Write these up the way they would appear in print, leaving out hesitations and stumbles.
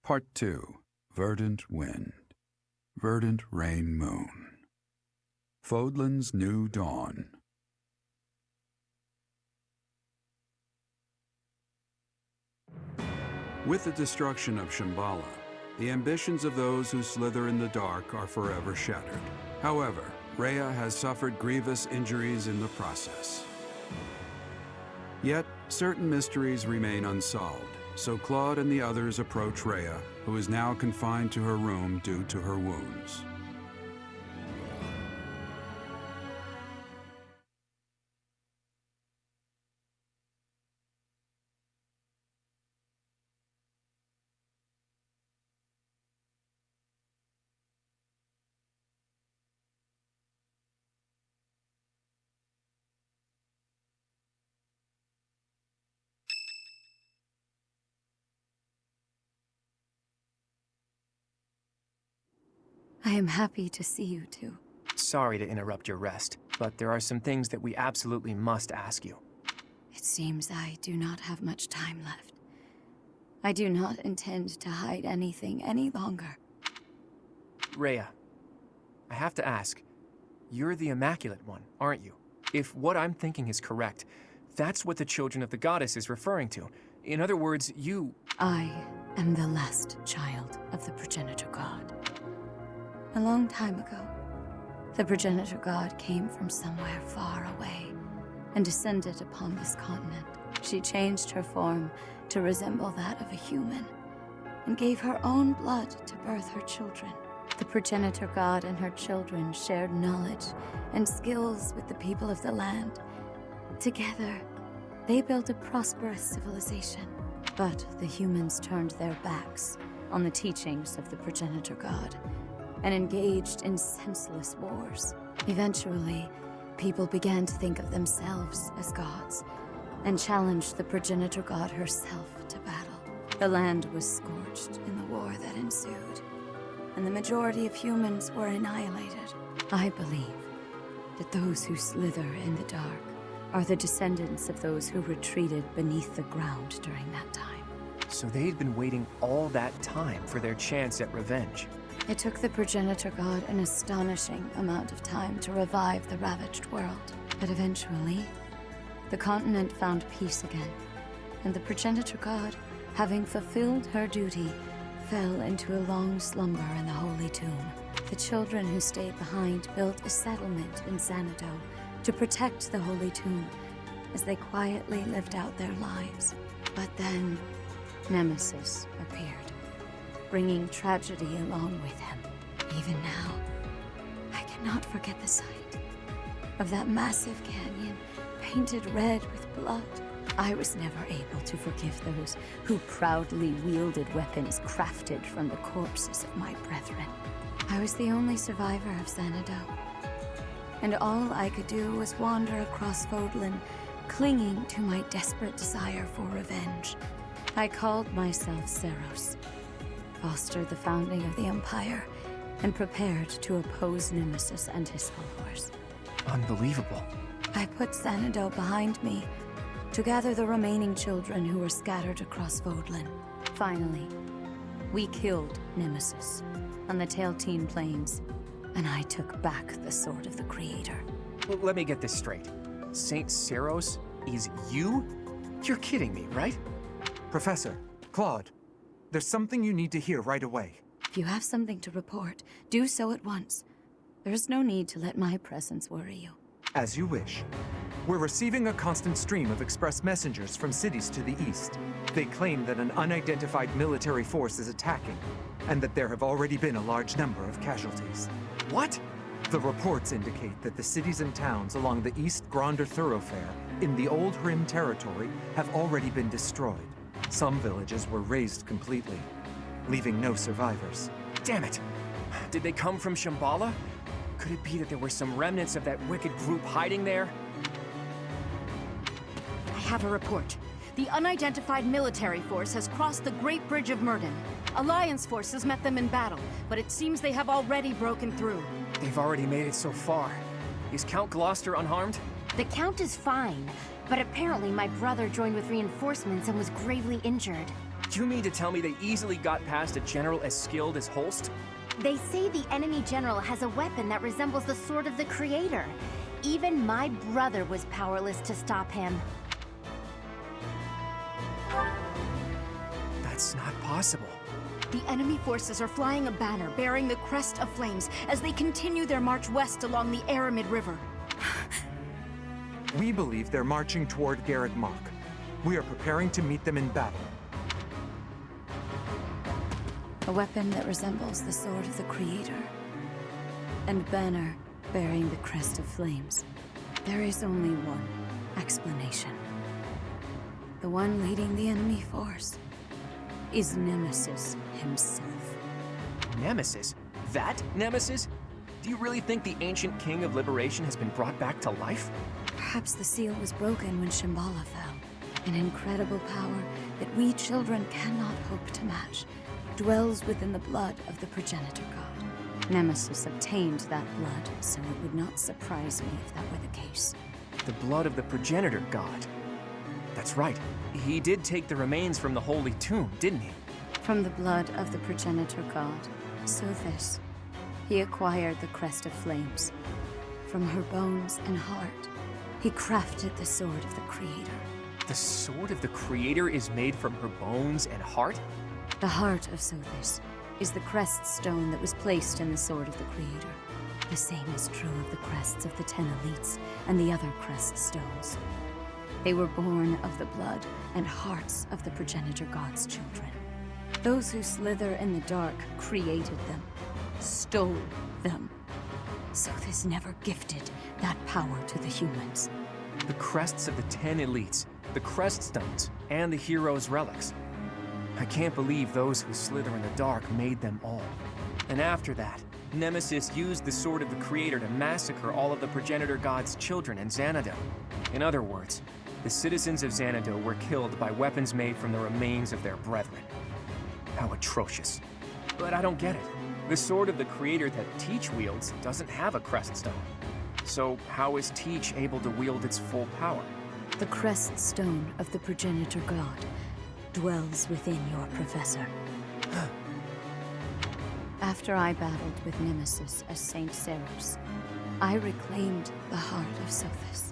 Part 2. Verdant Wind. Verdant Rain Moon. Fodlan's New Dawn. With the destruction of Shambhala, the ambitions of those who slither in the dark are forever shattered. However, Rhea has suffered grievous injuries in the process. Yet, certain mysteries remain unsolved, so Claude and the others approach Rhea, who is now confined to her room due to her wounds. I am happy to see you two. Sorry to interrupt your rest, but there are some things that we absolutely must ask you. It seems I do not have much time left. I do not intend to hide anything any longer. Rhea, I have to ask, you're the Immaculate One, aren't you? If what I'm thinking is correct, that's what the Children of the Goddess is referring to. In other words, I am the last child of the Progenitor God. A long time ago, the Progenitor God came from somewhere far away and descended upon this continent. She changed her form to resemble that of a human and gave her own blood to birth her children. The Progenitor God and her children shared knowledge and skills with the people of the land. Together, they built a prosperous civilization. But the humans turned their backs on the teachings of the Progenitor God and engaged in senseless wars. Eventually, people began to think of themselves as gods and challenged the Progenitor God herself to battle. The land was scorched in the war that ensued, and the majority of humans were annihilated. I believe that those who slither in the dark are the descendants of those who retreated beneath the ground during that time. So they'd been waiting all that time for their chance at revenge. It took the Progenitor God an astonishing amount of time to revive the ravaged world. But eventually, the continent found peace again, and the Progenitor God, having fulfilled her duty, fell into a long slumber in the Holy Tomb. The children who stayed behind built a settlement in Xanadu to protect the Holy Tomb as they quietly lived out their lives. But then, Nemesis appeared, bringing tragedy along with him. Even now, I cannot forget the sight of that massive canyon painted red with blood. I was never able to forgive those who proudly wielded weapons crafted from the corpses of my brethren. I was the only survivor of Xanadu, and all I could do was wander across Fodlan, clinging to my desperate desire for revenge. I called myself Seros, fostered the founding of the Empire, and prepared to oppose Nemesis and his followers. Unbelievable. I put Xanadu behind me to gather the remaining children who were scattered across Fodlan. Finally, we killed Nemesis on the Tailteen Plains, and I took back the Sword of the Creator. Well, let me get this straight. Saint Seros is you? You're kidding me, right? Professor, Claude, there's something you need to hear right away. If you have something to report, do so at once. There's no need to let my presence worry you. As you wish. We're receiving a constant stream of express messengers from cities to the east. They claim that an unidentified military force is attacking, and that there have already been a large number of casualties. What? The reports indicate that the cities and towns along the East Gronder thoroughfare in the Old Rim territory have already been destroyed. Some villages were razed completely, leaving no survivors. Damn it! Did they come from Shambhala? Could it be that there were some remnants of that wicked group hiding there? I have a report. The unidentified military force has crossed the Great Bridge of Murden. Alliance forces met them in battle, but it seems they have already broken through. They've already made it so far. Is Count Gloucester unharmed? The Count is fine, but apparently my brother joined with reinforcements and was gravely injured. You mean to tell me they easily got past a general as skilled as Holst? They say the enemy general has a weapon that resembles the sword of the Creator. Even my brother was powerless to stop him. That's not possible. The enemy forces are flying a banner bearing the crest of flames as they continue their march west along the Aramid River. We believe they're marching toward Garrett Mark. We are preparing to meet them in battle. A weapon that resembles the sword of the Creator. And banner bearing the crest of flames. There is only one explanation. The one leading the enemy force is Nemesis himself. Nemesis? That Nemesis? Do you really think the ancient king of liberation has been brought back to life? Perhaps the seal was broken when Shambhala fell. An incredible power that we children cannot hope to match dwells within the blood of the progenitor god. Nemesis obtained that blood, so it would not surprise me if that were the case. The blood of the progenitor god. That's right. He did take the remains from the holy tomb, didn't he? From the blood of the progenitor god, Sothis, he acquired the crest of flames. From her bones and heart, he crafted the sword of the Creator. The sword of the Creator is made from her bones and heart? The heart of Sothis is the crest stone that was placed in the sword of the Creator. The same is true of the crests of the 10 elites and the other crest stones. They were born of the blood and hearts of the progenitor god's children. Those who slither in the dark created them, stole them. Sothis never gifted that power to the humans. The crests of the 10 elites, the crest stones, and the heroes' relics. I can't believe those who slither in the dark made them all. And after that, Nemesis used the sword of the Creator to massacre all of the progenitor god's children in Xanadu. In other words, the citizens of Xanadu were killed by weapons made from the remains of their brethren. How atrocious. But I don't get it. The sword of the Creator that Teach wields doesn't have a crest stone. So how is Teach able to wield its full power? The crest stone of the progenitor god dwells within your professor. After I battled with Nemesis as Saint Seros, I reclaimed the heart of Sothis.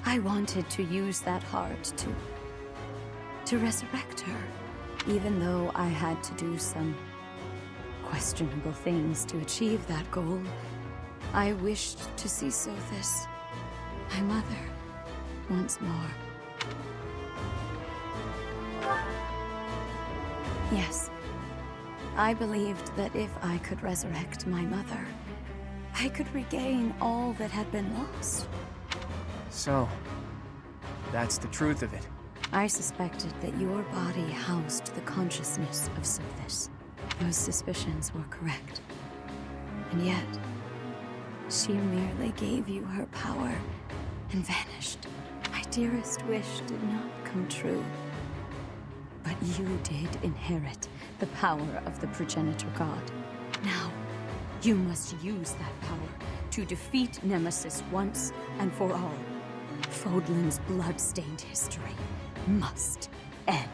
I wanted to use that heart to resurrect her, even though I had to do some questionable things to achieve that goal. I wished to see Sothis, my mother, once more. Yes, I believed that if I could resurrect my mother, I could regain all that had been lost. So, that's the truth of it. I suspected that your body housed the consciousness of Sothis. Those suspicions were correct. And yet, she merely gave you her power and vanished. My dearest wish did not come true. But you did inherit the power of the progenitor god. Now, you must use that power to defeat Nemesis once and for all. Fodlan's blood-stained history must end.